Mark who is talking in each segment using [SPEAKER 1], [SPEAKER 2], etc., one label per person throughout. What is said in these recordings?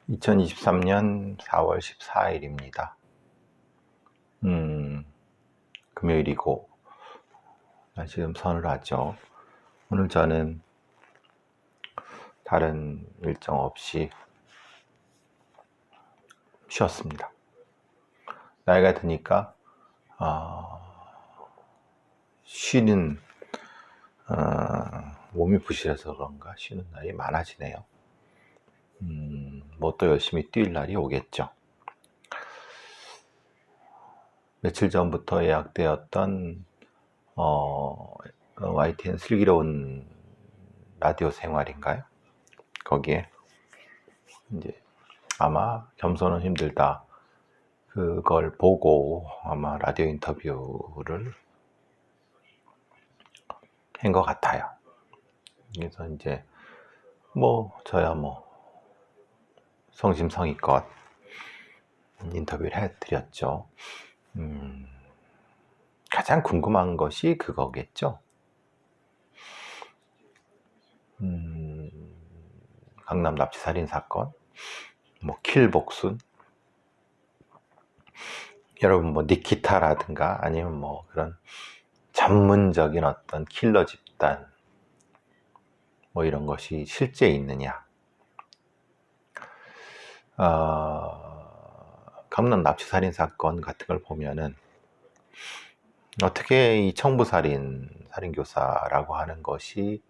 [SPEAKER 1] 2023년 4월 14일입니다. 금요일이고 지금 서늘하죠. 오늘 저는 다른 일정 없이 쉬었습니다. 나이가 드니까 쉬는 몸이 부실해서 그런가 쉬는 날이 많아지네요. 뭐 또 열심히 뛸 날이 오겠죠. 며칠 전부터 예약되었던 YTN 슬기로운 라디오 생활인가요? 거기에 이제 아마 겸손은 힘들다 그걸 보고 아마 라디오 인터뷰를 한 것 같아요. 그래서 이제 저야 성심성의껏 인터뷰를 해드렸죠. 가장 궁금한 것이 그거겠죠. 강남 납치살인 사건, 킬복순, 여러분 니키타라든가 아니면 그런 전문적인 어떤 킬러 집단 이런 것이 실제 있느냐. 강남 납치살인 사건 같은 걸 보면은 어떻게 이 청부살인교사라고 하는 것이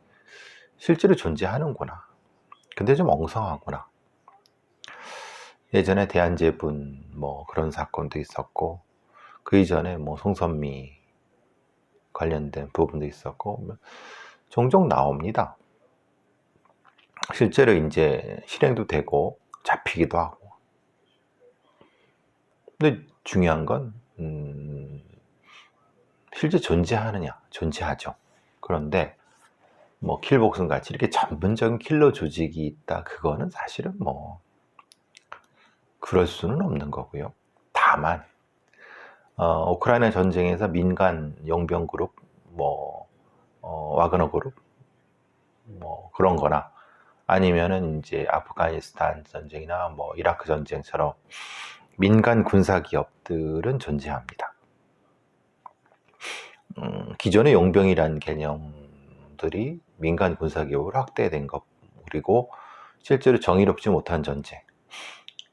[SPEAKER 1] 실제로 존재하는구나. 근데 좀 엉성하구나. 예전에 대한제분 그런 사건도 있었고 그 이전에 송선미 관련된 부분도 있었고 종종 나옵니다. 실제로 이제 실행도 되고 잡히기도 하고. 근데 중요한 건 실제 존재하느냐? 존재하죠. 그런데 킬복순 같이 이렇게 전문적인 킬러 조직이 있다. 그거는 사실은 그럴 수는 없는 거고요. 다만 우크라이나 전쟁에서 민간 용병 그룹, 와그너 그룹, 그런 거나 아니면은 이제 아프가니스탄 전쟁이나 이라크 전쟁처럼 민간 군사 기업들은 존재합니다. 기존의 용병이라는 개념들이 민간 군사 기업으로 확대된 것, 그리고 실제로 정의롭지 못한 전쟁.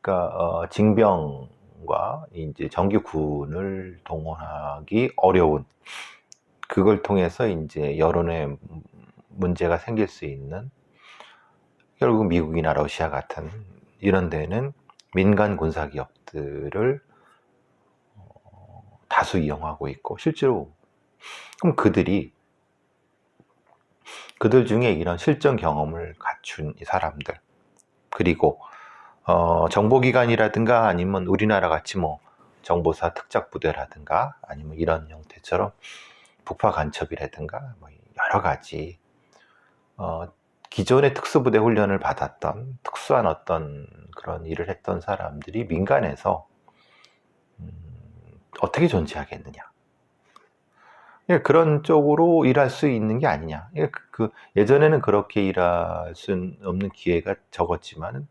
[SPEAKER 1] 그러니까 징병과 이제 정규군을 동원하기 어려운, 그걸 통해서 이제 여론에 문제가 생길 수 있는, 결국 미국이나 러시아 같은 이런 데는 민간 군사 기업들을 다수 이용하고 있고, 실제로 그럼 그들 중에 이런 실전 경험을 갖춘 이 사람들, 그리고 정보기관이라든가 아니면 우리나라 같이 정보사 특작부대라든가 아니면 이런 형태처럼 북파 간첩이라든가 여러 가지 기존의 특수부대 훈련을 받았던 특수한 어떤 그런 일을 했던 사람들이 민간에서 어떻게 존재하겠느냐. 그런 쪽으로 일할 수 있는 게 아니냐. 예전에는 그렇게 일할 수 없는 기회가 적었지만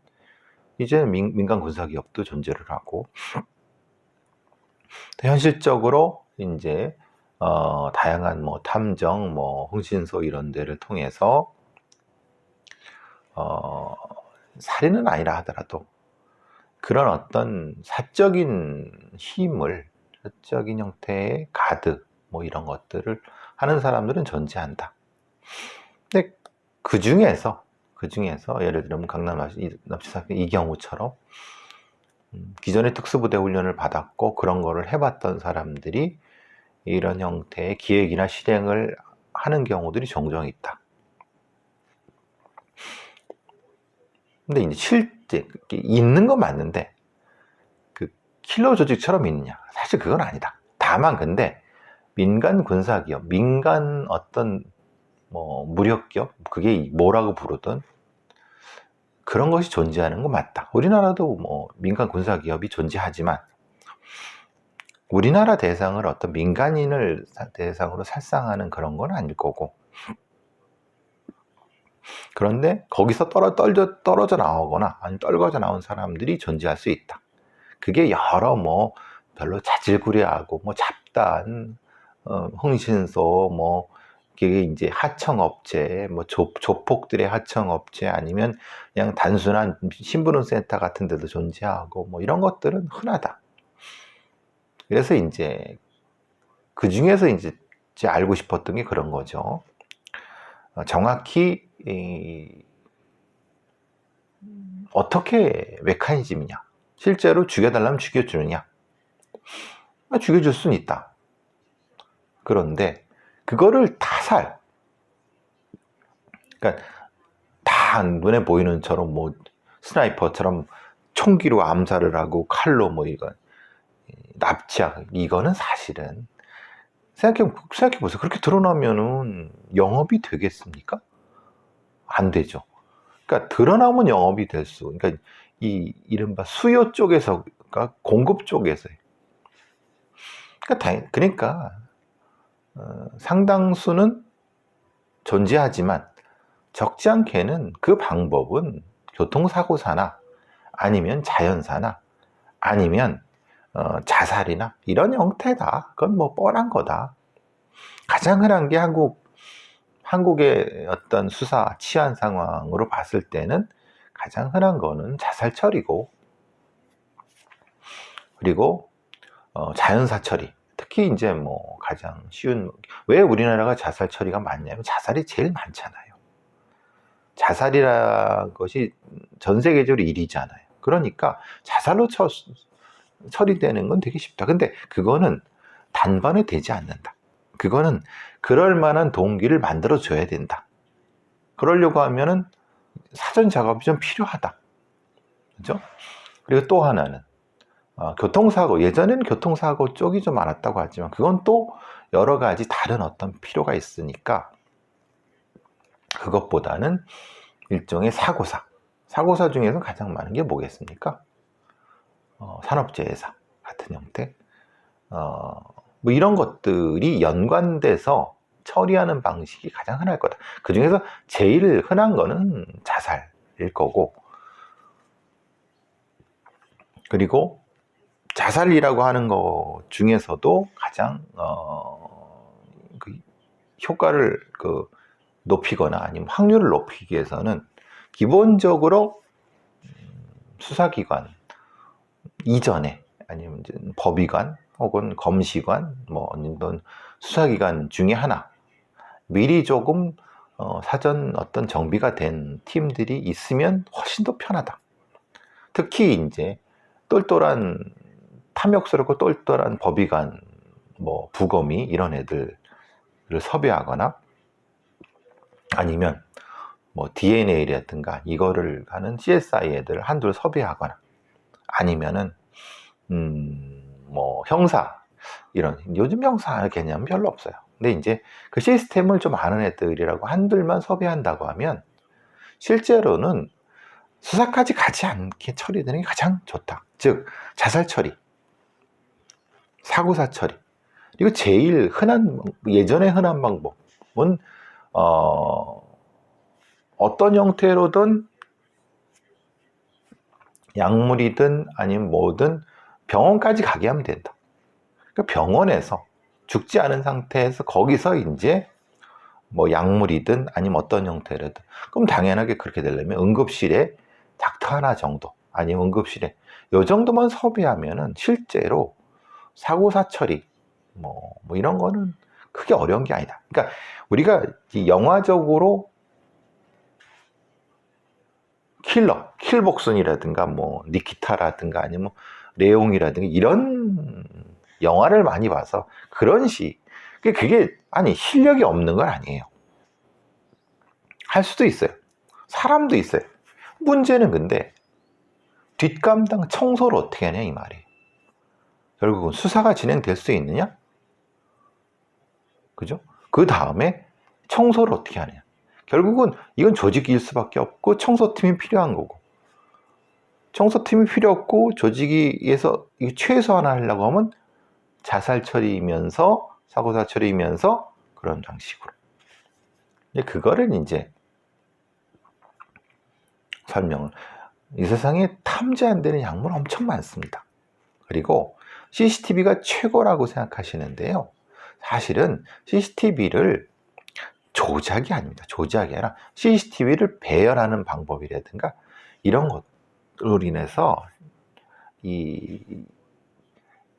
[SPEAKER 1] 이제는 민간 군사기업도 존재를 하고, 현실적으로 이제 다양한 탐정, 흥신소 이런 데를 통해서 살인은 아니라 하더라도 그런 어떤 사적인 힘을, 사적인 형태의 가드 이런 것들을 하는 사람들은 존재한다. 근데 그 중에서 예를 들면 강남 납치 사건 이 경우처럼 기존의 특수부대 훈련을 받았고 그런 거를 해봤던 사람들이 이런 형태의 기획이나 실행을 하는 경우들이 종종 있다. 근데 이제 실제 있는 건 맞는데 그 킬러 조직처럼 있느냐? 사실 그건 아니다. 다만 근데 민간 군사기업, 민간 어떤 무력기업, 그게 뭐라고 부르든 그런 것이 존재하는 건 맞다. 우리나라도 민간 군사기업이 존재하지만 우리나라 대상을 어떤 민간인을 대상으로 살상하는 그런 건 아닐 거고, 그런데 거기서 떨어져 나오거나 아니면 떨궈져 나온 사람들이 존재할 수 있다. 그게 여러 뭐 별로 자질구레하고 뭐 잡다한 흥신소 뭐 그게 이제 하청업체 뭐 조폭들의 하청업체 아니면 그냥 단순한 심부름센터 같은 데도 존재하고 뭐 이런 것들은 흔하다. 그래서 이제 그 중에서 이제 알고 싶었던 게 그런 거죠. 정확히 어떻게 메커니즘이냐, 실제로 죽여달라면 죽여주느냐. 죽여줄 수는 있다. 그런데 그거를 타살, 그러니까 다 눈에 보이는 처럼 뭐 스나이퍼처럼 총기로 암살을 하고 칼로 뭐 이거 납치하고, 이거는 사실은 생각해보세요. 그렇게 드러나면은 영업이 되겠습니까? 안 되죠. 그러니까 드러나면 영업이 될 수, 그러니까 이 이른바 수요 쪽에서, 그러니까 공급 쪽에서, 그러니까 상당수는 존재하지만 적지 않게는 그 방법은 교통사고사나 아니면 자연사나 아니면 자살이나 이런 형태다. 그건 뭐 뻔한 거다. 가장 흔한 게 한국의 어떤 수사 치안 상황으로 봤을 때는 가장 흔한 거는 자살 처리고, 그리고 자연사 처리. 특히 이제 뭐 가장 쉬운, 왜 우리나라가 자살 처리가 많냐면 자살이 제일 많잖아요. 자살이라는 것이 전 세계적으로 1위잖아요. 그러니까 자살로 처리되는 건 되게 쉽다. 근데 그거는 단번에 되지 않는다. 그거는 그럴 만한 동기를 만들어 줘야 된다. 그러려고 하면은 사전 작업이 좀 필요하다. 그죠? 그리고 또 하나는 교통사고, 예전에는 교통사고 쪽이 좀 많았다고 하지만 그건 또 여러 가지 다른 어떤 필요가 있으니까 그것보다는 일종의 사고사 중에서 가장 많은 게 뭐겠습니까? 산업재해사 같은 형태, 뭐 이런 것들이 연관돼서 처리하는 방식이 가장 흔할 거다. 그 중에서 제일 흔한 거는 자살일 거고, 그리고 자살이라고 하는 것 중에서도 가장 그 효과를 높이거나 아니면 확률을 높이기 위해서는 기본적으로 수사기관 이전에 아니면 이제 법의관 혹은 검시관 뭐 아니면 수사기관 중에 하나 미리 조금 사전 어떤 정비가 된 팀들이 있으면 훨씬 더 편하다. 특히 이제 똘똘한 탐욕스럽고 똘똘한 법의관, 뭐 부검이 이런 애들을 섭외하거나 아니면 뭐 DNA라든가 이거를 하는 CSI 애들 한둘 섭외하거나 아니면은 뭐 형사, 이런 요즘 형사 개념 별로 없어요. 근데 이제 그 시스템을 좀 아는 애들이라고 한둘만 섭외한다고 하면 실제로는 수사까지 가지 않게 처리되는 게 가장 좋다. 즉 자살 처리, 사고사 처리. 그리고 제일 흔한, 예전에 흔한 방법은 어떤 형태로든 약물이든 아니면 뭐든 병원까지 가게 하면 된다. 그러니까 병원에서 죽지 않은 상태에서 거기서 이제 뭐 약물이든 아니면 어떤 형태로든, 그럼 당연하게 그렇게 되려면 응급실에 닥터 하나 정도 아니면 응급실에 요 정도만 섭외하면은 실제로 사고사 처리 뭐 이런 거는 크게 어려운 게 아니다. 그러니까 우리가 영화적으로 킬복순이라든가 뭐 니키타라든가 아니면 레옹이라든가 이런 영화를 많이 봐서 그런 그게 아니 실력이 없는 건 아니에요. 할 수도 있어요. 사람도 있어요. 문제는 근데 뒷감당 청소를 어떻게 하냐 이 말이에요. 결국은 수사가 진행될 수 있느냐? 그죠? 그 다음에 청소를 어떻게 하느냐? 결국은 이건 조직일 수밖에 없고 청소팀이 필요한 거고, 청소팀이 필요 없고 조직위에서 최소화하려고 하면 자살 처리이면서 사고사 처리이면서 그런 방식으로. 그거를 이제 설명을. 이 세상에 탐지 안 되는 약물 엄청 많습니다. 그리고 CCTV가 최고라고 생각하시는데요. 사실은 CCTV를 조작이 아닙니다. 조작이 아니라 CCTV를 배열하는 방법이라든가 이런 것으로 인해서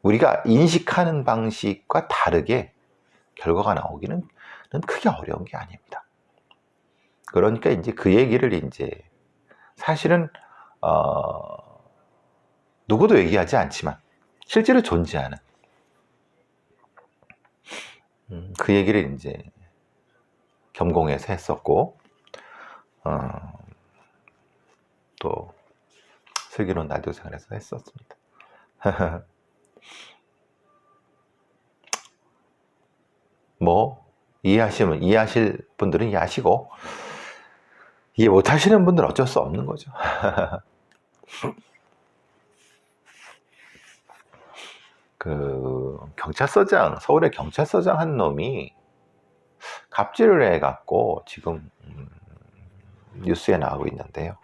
[SPEAKER 1] 우리가 인식하는 방식과 다르게 결과가 나오기는 크게 어려운 게 아닙니다. 그러니까 이제 그 얘기를 이제 사실은 누구도 얘기하지 않지만 실제로 존재하는 그 얘기를 이제 겸공해서 했었고, 또 슬기로운 라디오 생활에서 했었습니다. 뭐 이해하실 분들은 이해하시고, 이해 못하시는 분들은 어쩔 수 없는 거죠. 그 경찰서장, 서울의 경찰서장 한 놈이 갑질을 해갖고 지금 뉴스에 나오고 있는데요.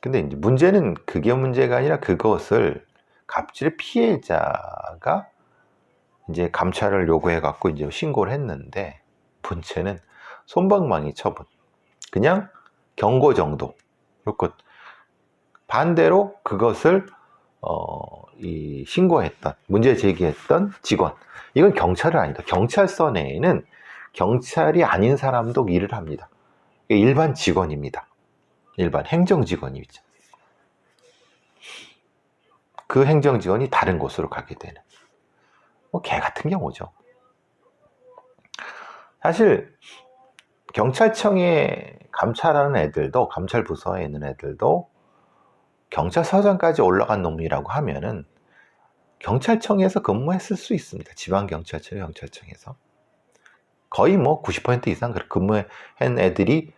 [SPEAKER 1] 근데 이제 문제는 그게 문제가 아니라 그것을 갑질 피해자가 이제 감찰을 요구해갖고 이제 신고를 했는데, 문제는 솜방망이 처분, 그냥 경고 정도. 그렇고 반대로 그것을 신고했던, 문제 제기했던 직원, 이건 경찰은 아니다. 경찰서 내에는 경찰이 아닌 사람도 일을 합니다. 일반 직원입니다. 일반 행정직원이죠. 그 행정직원이 다른 곳으로 가게 되는, 뭐 개 같은 경우죠. 사실 경찰청에 감찰하는 애들도, 감찰 부서에 있는 애들도 경찰서장까지 올라간 놈이라고 하면은 경찰청에서 근무했을 수 있습니다. 지방경찰청, 경찰청에서 거의 뭐 90% 이상 근무한 애들이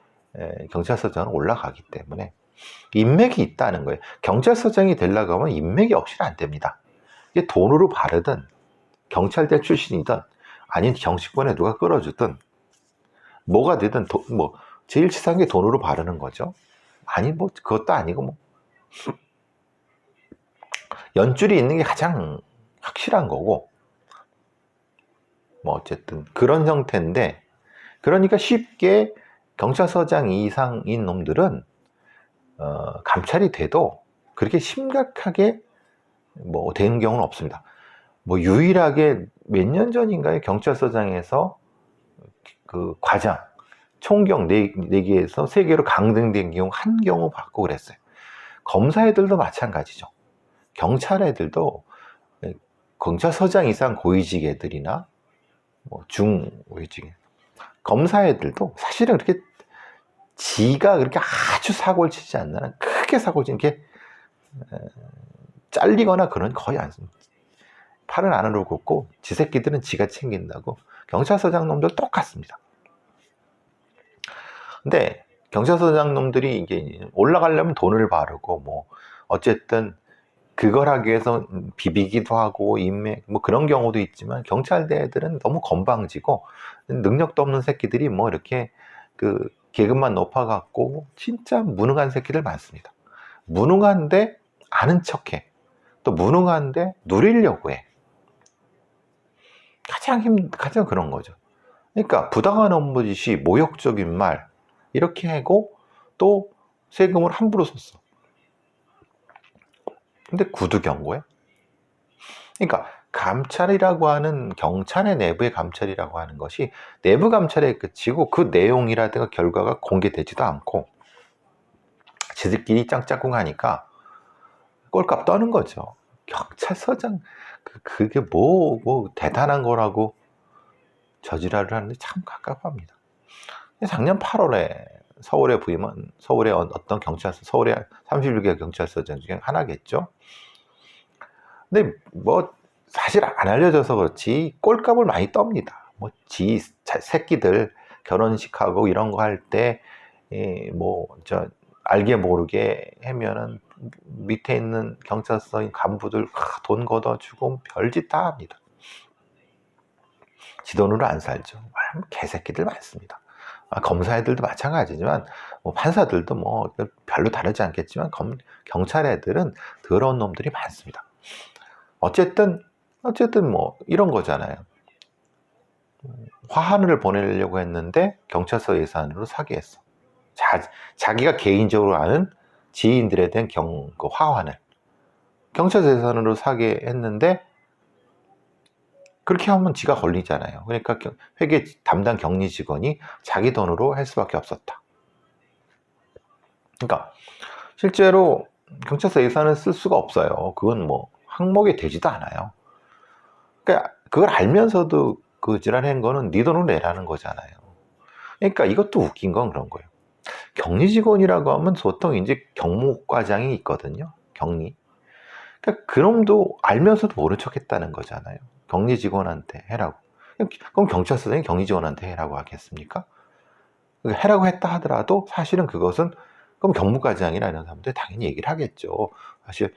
[SPEAKER 1] 경찰서장으로 올라가기 때문에 인맥이 있다는 거예요. 경찰서장이 되려고 하면 인맥이 없이는 안 됩니다. 이게 돈으로 바르든 경찰대 출신이든 아닌 정치권에 누가 끌어주든 뭐가 되든 뭐 제일 치사한 게 돈으로 바르는 거죠. 아니 뭐 그것도 아니고 뭐 연줄이 있는 게 가장 확실한 거고, 뭐 어쨌든 그런 형태인데, 그러니까 쉽게 경찰서장 이상인 놈들은 감찰이 돼도 그렇게 심각하게 뭐 되는 경우는 없습니다. 뭐 유일하게 몇 년 전인가에 경찰서장에서 그 과장, 총경 4개에서 3개로 강등된 경우 한 경우 받고 그랬어요. 검사 애들도 마찬가지죠. 경찰 애들도 경찰서장 이상 고위직 애들이나 뭐 중고위직, 검사 애들도 사실은 그렇게 지가 그렇게 아주 사고를 치지 않는 한, 크게 사고를 치는 게 잘리거나 그런 거의 않습니다. 팔은 안으로 굽고 지 새끼들은 지가 챙긴다고. 경찰서장 놈들 똑같습니다. 근데 경찰서장 놈들이 이게 올라가려면 돈을 바르고 뭐 어쨌든 그걸 하기 위해서 비비기도 하고 인맥 뭐 그런 경우도 있지만, 경찰대 애들은 너무 건방지고 능력도 없는 새끼들이 뭐 이렇게 그 계급만 높아갖고 진짜 무능한 새끼들 많습니다. 무능한데 아는 척해. 또 무능한데 누리려고 해. 가장 그런 거죠. 그러니까 부당한 업무 지시, 모욕적인 말 이렇게 하고 또 세금을 함부로 썼어. 근데 구두 경고해? 그러니까 감찰이라고 하는, 경찰의 내부의 감찰이라고 하는 것이 내부 감찰에 그치고 그 내용이라든가 결과가 공개되지도 않고 지들끼리 짱짝꿍 하니까 꼴값 떠는 거죠. 경찰서장 그게 뭐 대단한 거라고 저지랄을 하는데 참 갑갑합니다. 작년 8월에 서울에 부임한, 서울의 어떤 경찰서, 서울의 31개 경찰서장 중에 하나겠죠. 근데 뭐 사실 안 알려져서 그렇지 꼴값을 많이 떱니다. 뭐 지 새끼들 결혼식하고 이런 거 할 때 뭐 저 알게 모르게 하면은 밑에 있는 경찰서인 간부들 돈 걷어주고 별짓 다 합니다. 지 돈으로 안 살죠. 개새끼들 많습니다. 검사 애들도 마찬가지지만 뭐 판사들도 뭐 별로 다르지 않겠지만 경찰 애들은 더러운 놈들이 많습니다. 어쨌든 뭐 이런 거잖아요. 화환을 보내려고 했는데 경찰서 예산으로 사기했어. 자기가 개인적으로 아는 지인들에 대한 그 화환을 경찰서 예산으로 사게 했는데, 그렇게 하면 지가 걸리잖아요. 그러니까 회계 담당 격리 직원이 자기 돈으로 할 수밖에 없었다. 그러니까 실제로 경찰서 예산을 쓸 수가 없어요. 그건 뭐 항목이 되지도 않아요. 그러니까 그걸 알면서도 그 지랄한 거는 네 돈으로 내라는 거잖아요. 그러니까 이것도 웃긴 건 그런 거예요. 격리 직원이라고 하면 보통 이제 경무과장이 있거든요. 격리. 그러니까 그놈도 알면서도 모른 척 했다는 거잖아요. 격리 직원한테 해라고. 그럼 경찰서장이 격리 직원한테 해라고 하겠습니까? 해라고 했다 하더라도 사실은 그것은 그럼 경무과장이나 이런 사람들 당연히 얘기를 하겠죠. 사실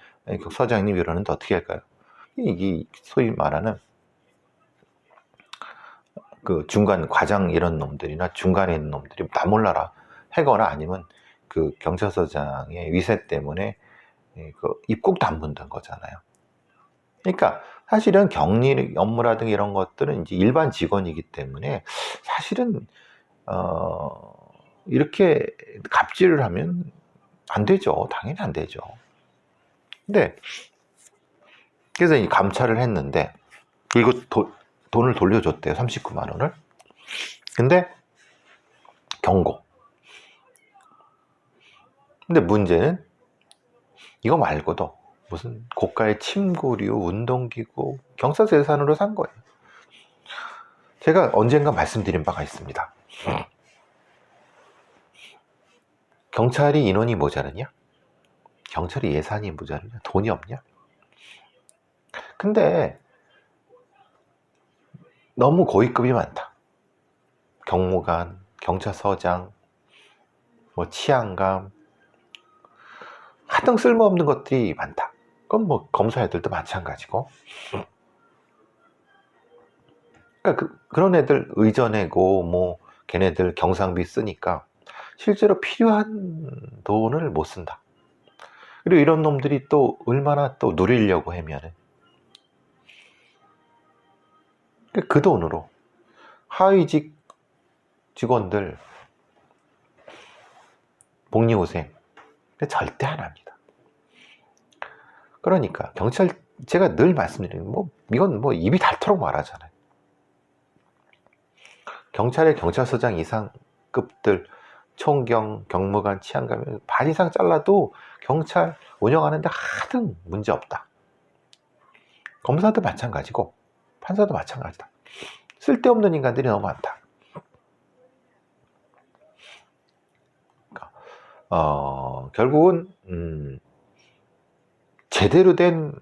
[SPEAKER 1] 서장님 이러는데 어떻게 할까요? 이게 소위 말하는 그 중간 과장 이런 놈들이나 중간에 있는 놈들이 나 몰라라 해거나 아니면 그 경찰서장의 위세 때문에 그 입국도 안 문단 거잖아요. 그러니까 사실은 격리 업무라든가 이런 것들은 이제 일반 직원이기 때문에 사실은 이렇게 갑질을 하면 안 되죠. 당연히 안 되죠. 근데 그래서 이 감찰을 했는데 그리고 돈을 돌려줬대요. 39만 원을. 근데 경고. 근데 문제는 이거 말고도 무슨 고가의 침구류, 운동기구, 경찰서 예산으로 산 거예요. 제가 언젠가 말씀드린 바가 있습니다. 경찰이 인원이 모자르냐? 경찰이 예산이 모자르냐? 돈이 없냐? 근데 너무 고위급이 많다. 경무관, 경찰서장, 뭐 치안감, 하등 쓸모없는 것들이 많다. 그건 뭐 검사 애들도 마찬가지고. 그러니까 그런 애들 의전해고 뭐 걔네들 경상비 쓰니까 실제로 필요한 돈을 못 쓴다. 그리고 이런 놈들이 또 얼마나 또 누리려고 하면은 그 돈으로 하위직 직원들 복리후생 절대 안 합니다. 그러니까 경찰, 제가 늘 말씀드리는 뭐 이건 뭐 입이 닳도록 말하잖아요. 경찰의 경찰서장 이상급들 총경, 경무관, 치안감 반 이상 잘라도 경찰 운영하는데 하등 문제 없다. 검사도 마찬가지고 판사도 마찬가지다. 쓸데없는 인간들이 너무 많다. 결국은 제대로 된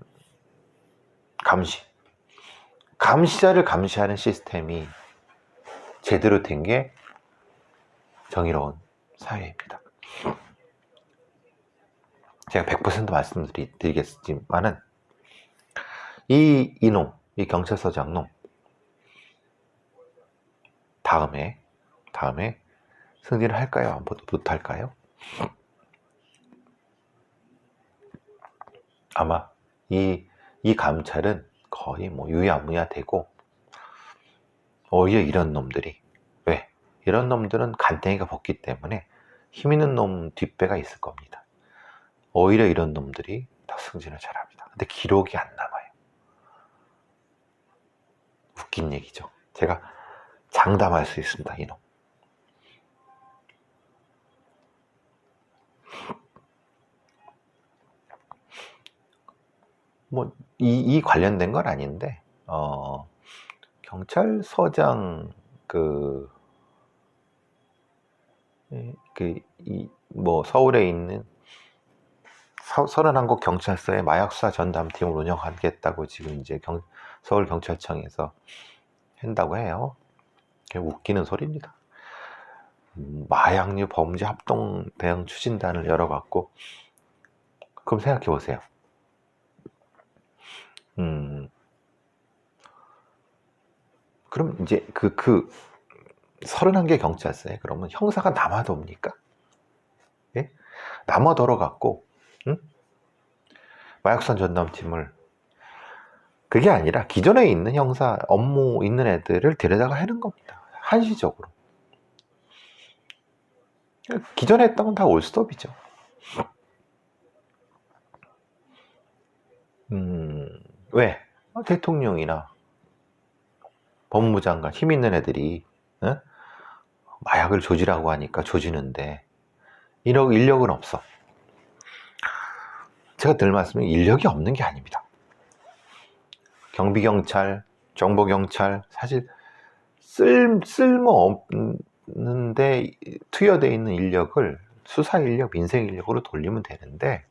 [SPEAKER 1] 감시자를 감시하는 시스템이 제대로 된 게 정의로운 사회입니다. 제가 100% 말씀드리겠지만은 이 경찰서장 놈 다음에 승진을 할까요? 못할까요? 아마 이 감찰은 거의 뭐 유야무야 되고, 오히려 이런 놈들이, 왜? 이런 놈들은 간땡이가 벗기 때문에 힘 있는 놈 뒷배가 있을 겁니다. 오히려 이런 놈들이 더 승진을 잘합니다. 근데 기록이 안 남아요. 웃긴 얘기죠. 제가 장담할 수 있습니다. 이놈. 뭐 이 관련된 건 아닌데 경찰서장 뭐 서울에 있는 31곳 경찰서의 마약수사 전담팀을 운영하겠다고 지금 이제 서울경찰청에서 한다고 해요. 웃기는 소리입니다. 마약류 범죄 합동 대응 추진단을 열어갖고, 그럼 생각해 보세요. 그럼 이제 31개 경찰서에 그러면 형사가 남아도입니까? 예? 남아돌아 갖고 응? 마약수사 전담팀을, 그게 아니라 기존에 있는 형사 업무 있는 애들을 데려다가 하는 겁니다. 한시적으로. 기존에 했던 건 다 올스톱이죠. 왜? 대통령이나 법무장관 힘 있는 애들이 마약을 조지라고 하니까 조지는데 인력은 없어. 제가 늘 말씀드린 인력이 없는 게 아닙니다. 경비경찰, 정보경찰 사실 쓸모 없는데 투여되어 있는 인력을 수사 인력, 민생 인력으로 돌리면 되는데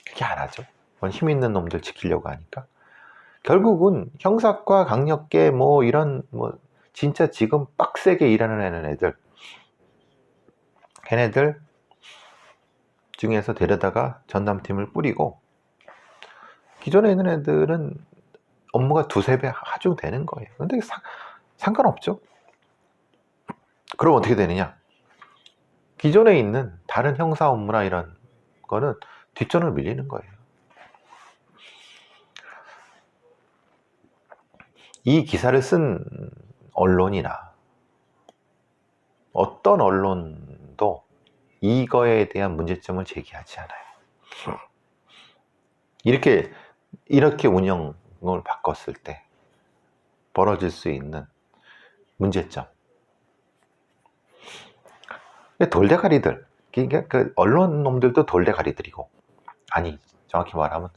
[SPEAKER 1] 그게 안 하죠. 그건 힘 있는 놈들 지키려고 하니까. 결국은 형사과, 강력계 뭐 이런 뭐 진짜 지금 빡세게 일하는 애들, 걔네들 중에서 데려다가 전담팀을 뿌리고 기존에 있는 애들은 업무가 두세 배 하중되는 거예요. 근데 상관없죠. 그럼 어떻게 되느냐? 기존에 있는 다른 형사 업무나 이런 거는 뒷전을 밀리는 거예요. 이 기사를 쓴 언론이나 어떤 언론도 이거에 대한 문제점을 제기하지 않아요. 이렇게 운영을 바꿨을 때 벌어질 수 있는 문제점. 돌대가리들, 그 언론 놈들도 돌대가리들이고, 아니 정확히 말하면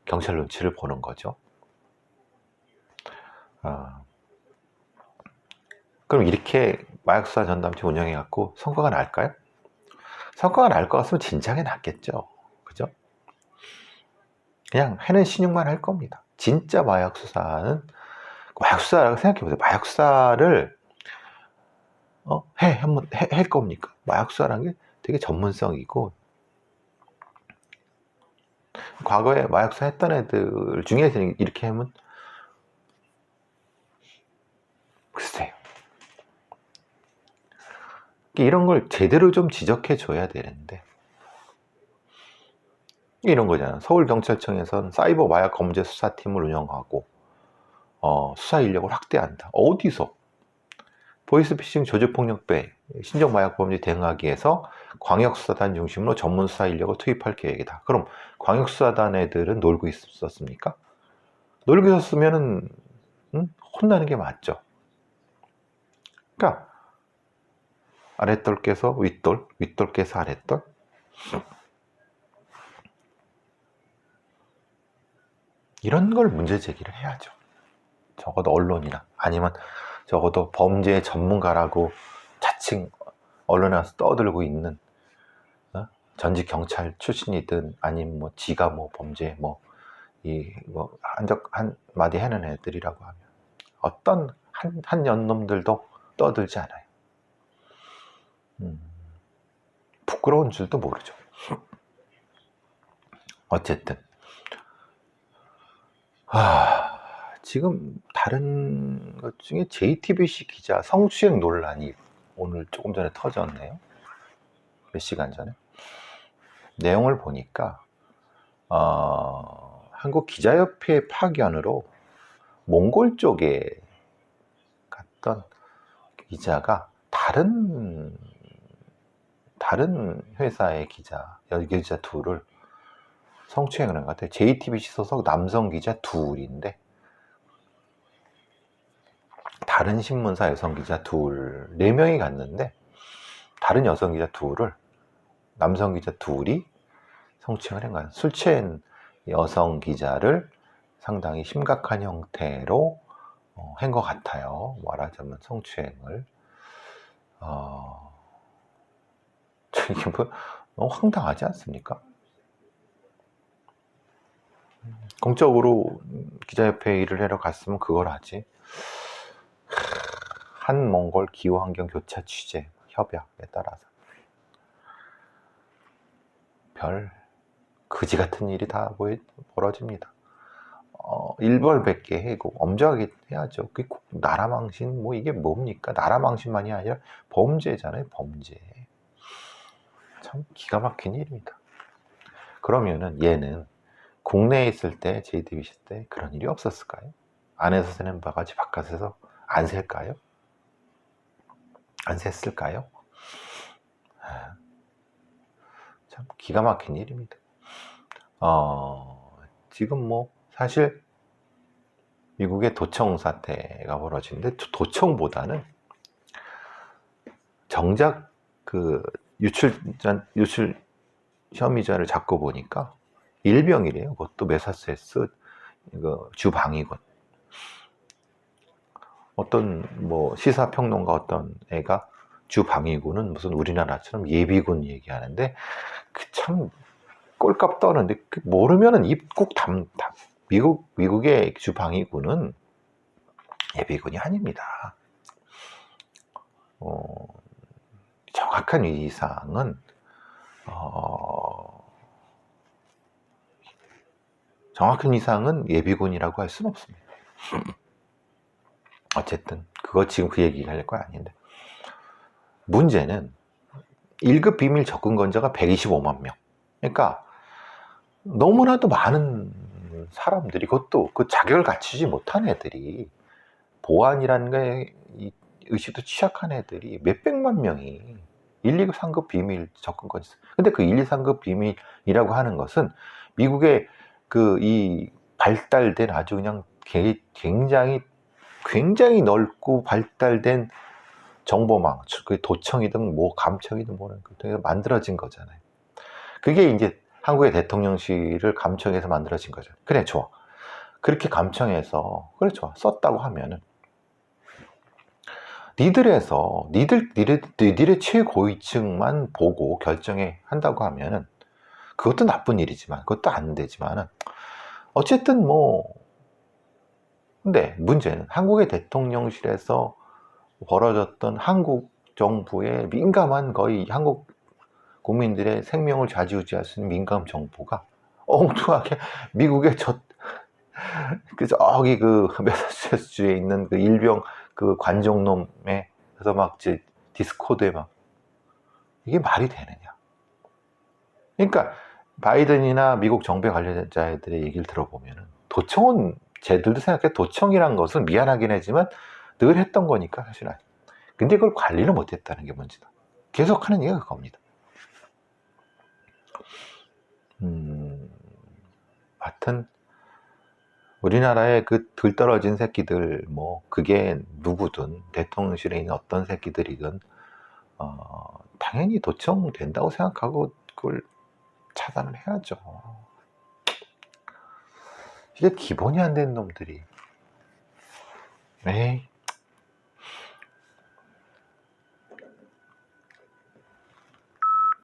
[SPEAKER 1] 경찰 눈치를 보는 거죠. 그럼 이렇게 마약수사 전담팀 운영해 갖고 성과가 날까요? 성과가 날 것 같으면 진작에 났겠죠. 그죠? 그냥 해는 신용만 할 겁니다. 진짜 마약수사라고 생각해보세요. 마약수사를 한번 할 겁니까? 마약수사라는 게 되게 전문성이고, 과거에 마약수사 했던 애들 중에서 이렇게 하면 글쎄요. 이런 걸 제대로 좀 지적해 줘야 되는데, 이런 거잖아. 서울경찰청에서는 사이버 마약 검제 수사팀을 운영하고 수사 인력을 확대한다. 어디서? 보이스피싱, 조직폭력배, 신종마약범죄 대응하기 위해서 광역수사단 중심으로 전문 수사 인력을 투입할 계획이다. 그럼 광역수사단 애들은 놀고 있었습니까? 놀고 있었으면 혼나는 게 맞죠. 그러니까 아랫돌 깨서 윗돌, 윗돌 깨서 아랫돌. 이런 걸 문제 제기를 해야죠. 적어도 언론이나 아니면 적어도 범죄 전문가라고 자칭 언론에 와서 떠들고 있는 전직 경찰 출신이든 아니면 뭐 지가 뭐 범죄 한마디 해는 애들이라고 하면 어떤 한 연놈들도 떠들지 않아요. 부끄러운 줄도 모르죠. 어쨌든 지금 다른 것 중에 JTBC 기자 성추행 논란이 오늘 조금 전에 터졌네요. 몇 시간 전에. 내용을 보니까 한국기자협회 파견으로 몽골 쪽에 갔던 기자가 다른 회사의 여기자 둘을 성추행을 한 것 같아요. JTBC 소속 남성 기자 둘인데 다른 신문사 여성 기자 4명이 갔는데 다른 여성 기자 둘을 남성 기자 둘이 성추행을 한 거예요. 술 취한 여성 기자를 상당히 심각한 형태로 한 것 같아요. 말하자면 성추행을. 이게 뭐 너무 황당하지 않습니까? 공적으로 기자협회 일을 하러 갔으면 그걸 하지. 한몽골 기후환경 교차 취재 협약에 따라서 별 그지 같은 일이 다 벌어집니다. 일벌백계 해고 엄정하게 해야죠. 그게 꼭 나라 망신 뭐 이게 뭡니까? 나라 망신만이 아니라 범죄잖아요. 범죄. 참 기가 막힌 일입니다. 그러면은 얘는 국내에 있을 때 JTBC 있을 때 그런 일이 없었을까요? 안에서 새는 바가지 바깥에서 안 셀까요? 안 샜을까요? 참 기가 막힌 일입니다. 지금 뭐 사실 미국의 도청 사태가 벌어지는데 도청보다는 정작 그 유출 혐의자를 잡고 보니까 일병이래요. 그것도 매사추세츠 주 방위군. 어떤 뭐 시사평론가 어떤 애가 주 방위군은 무슨 우리나라처럼 예비군 얘기하는데 그 참 꼴값 떠는데 그 모르면은 입 꼭 미국의 주 방위군은 예비군이 아닙니다. 정확한 위상은 예비군이라고 할 수는 없습니다. 어쨌든 그거 지금 그 얘기 할 거 아닌데 문제는 1급 비밀 접근 건자가 125만 명. 그러니까 너무나도 많은 사람들이 그것도 그 자격을 갖추지 못한 애들이 보안이라는 게 의식도 취약한 애들이 몇백만 명이 1, 2급, 3급 비밀 접근권이 있어요. 근데 그 1, 2, 3급 비밀이라고 하는 것은 미국의 이 발달된 아주 그냥 굉장히 넓고 발달된 정보망, 그 도청이든 뭐 감청이든 뭐는 만들어진 거잖아요. 그게 이제 한국의 대통령실을 감청해서 만들어진 거죠. 그래, 좋아. 그렇게 감청해서, 그래, 좋아. 썼다고 하면은, 니들의 최고위층만 보고 결정해 한다고 하면은, 그것도 나쁜 일이지만, 그것도 안 되지만은, 어쨌든 뭐, 근데 문제는 한국의 대통령실에서 벌어졌던 한국 정부의 민감한 거의 한국 국민들의 생명을 좌지우지할 수 있는 민감 정보가 엉뚱하게 미국의 저기 매사추세츠주에 있는 그 일병 그 관종놈에 그래서 막 디스코드에 막 이게 말이 되느냐. 그러니까 바이든이나 미국 정배 관련자들의 얘기를 들어보면은 도청은 쟤들도 생각해 도청이란 것은 미안하긴 하지만 늘 했던 거니까 사실 아니. 근데 그걸 관리를 못했다는 게 문제다. 계속 하는 얘기가 그겁니다. 하여튼 우리나라의 그 들떨어진 새끼들 뭐 그게 누구든 대통령실에 있는 어떤 새끼들이든 당연히 도청된다고 생각하고 그걸 차단을 해야죠. 이게 기본이 안 된 놈들이 에이